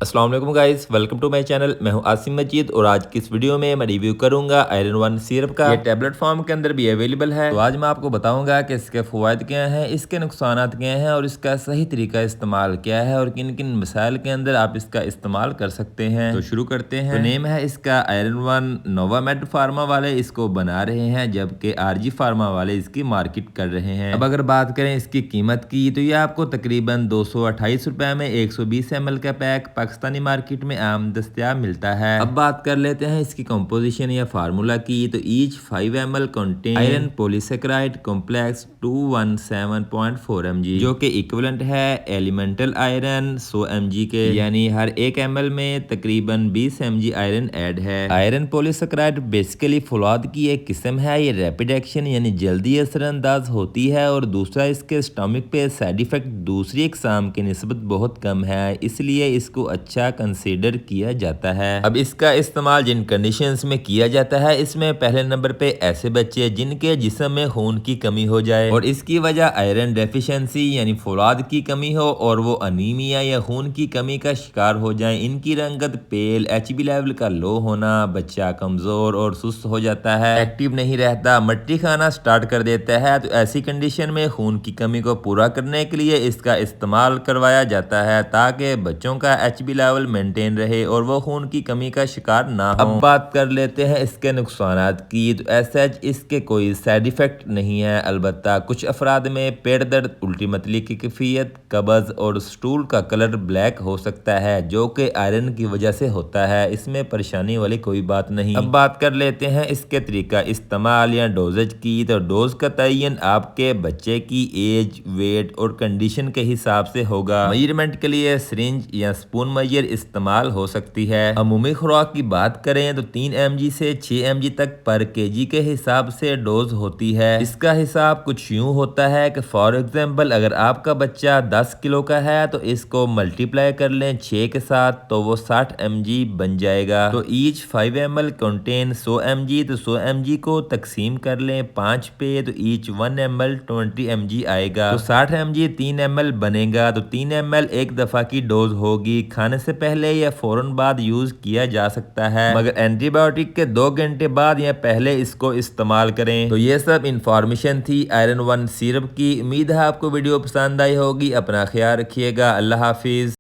अस्सलाम वालेकुम guys, welcome to my channel. मैं हूं आसिम मजीद और आज की इस वीडियो में मैं रिव्यू करूंगा आयरन वन सिरप का। ये टैबलेट फॉर्म के अंदर भी अवेलेबल है। तो आज मैं आपको बताऊंगा कि इसके फ़वाइद क्या हैं, इसके नुकसानात क्या हैं और इसका सही तरीका इस्तेमाल क्या है और किन किन मसाइल के अंदर आप इसका इस्तेमाल कर सकते हैं। तो शुरू करते हैं। तो नेम है इसका आयरन वन। नोवामेड फार्मा वाले इसको बना रहे हैं, जबकि आरजी फार्मा वाले इसकी मार्केट कर रहे हैं। अब अगर बात करें इसकी कीमत की, तो ये आपको तकरीबन 228 रुपए में 120 ml का पैक पाकिस्तानी मार्केट में आम दस्तयाब मिलता है। अब बात कर लेते हैं इसकी कंपोजिशन या फार्मूला की। तो each 5 ml contain iron polysaccharide complex 217.4 mg, जो कि इक्विवेलेंट है एलिमेंटल आयरन 100 mg के, यानी हर 1 ml में तकरीबन 20 mg आयरन ऐड है। आयरन पॉलीसेकेराइड बेसिकली फौलाद की एक किस्म है। ये रैपिड एक्शन यानी जल्दी असरअंदाज होती है और दूसरा इसके स्टमक पे साइड इफेक्ट दूसरी इकसाम की निस्बत बहुत कम है, इसलिए इसको अच्छा कंसीडर किया जाता है। अब इसका इस्तेमाल जिन कंडीशंस में किया जाता है, इसमें पहले नंबर पे ऐसे बच्चे जिनके जिस्म में खून की कमी हो जाए और इसकी वजह आयरन डेफिशिएंसी यानी फौलाद की कमी हो और वो अनीमिया या खून की कमी का शिकार हो जाए। इनकी रंगत पेल, HB लेवल का लो होना, बच्चा कमजोर और सुस्त हो जाता है, एक्टिव नहीं रहता, मट्टी खाना स्टार्ट कर देता है। तो ऐसी कंडीशन में खून की कमी को पूरा करने के लिए इसका इस्तेमाल करवाया जाता है, ताकि बच्चों का HB लेवल मेंटेन रहे और वो खून की कमी का शिकार ना हो। अब बात कर लेते हैं इसके नुकसानात की। तो ऐसा इसके कोई साइड इफेक्ट नहीं है, अलबत्ता कुछ अफराद में पेट दर्द, उल्टी मतली की कैफियत, कब्ज और स्टूल का कलर ब्लैक हो सकता है, जो कि आयरन की वजह से होता है। इसमें परेशानी वाली कोई बात नहीं। अब बात कर लेते हैं इसके तरीका इस्तेमाल या डोजेज की। तो डोज का तयन आपके बच्चे की एज, वेट और कंडीशन के हिसाब से होगा। मेजरमेंट के लिए सिरिंज या स्पून मेजर इस्तेमाल हो सकती है। अमूमी खुराक की बात करें तो 3 mg से 6 mg तक पर kg के हिसाब से डोज होती है। इसका हिसाब कुछ यूं होता है कि फॉर एग्जाम्पल अगर आपका बच्चा 10 किलो का है तो इसको मल्टीप्लाई कर लें 6 के साथ, तो वो 60 mg बन जाएगा। तो ईच 5 ml कंटेन 100 mg, तो 100 mg को तकसीम कर लें 5 पे, तो ईच 1 ml 20 mg आएगा। तो 60 mg 3 ml बनेगा। तो 3 ml एक दफा की डोज होगी। खाने से पहले या फौरन बाद यूज किया जा सकता है, मगर एंटीबायोटिक के 2 घंटे बाद या पहले इसको इस्तेमाल करें। तो ये सब इंफॉर्मेशन थी आयरन वन सिरप की। उम्मीद है आपको वीडियो पसंद आई होगी। अपना ख्याल रखिएगा। अल्लाह हाफिज।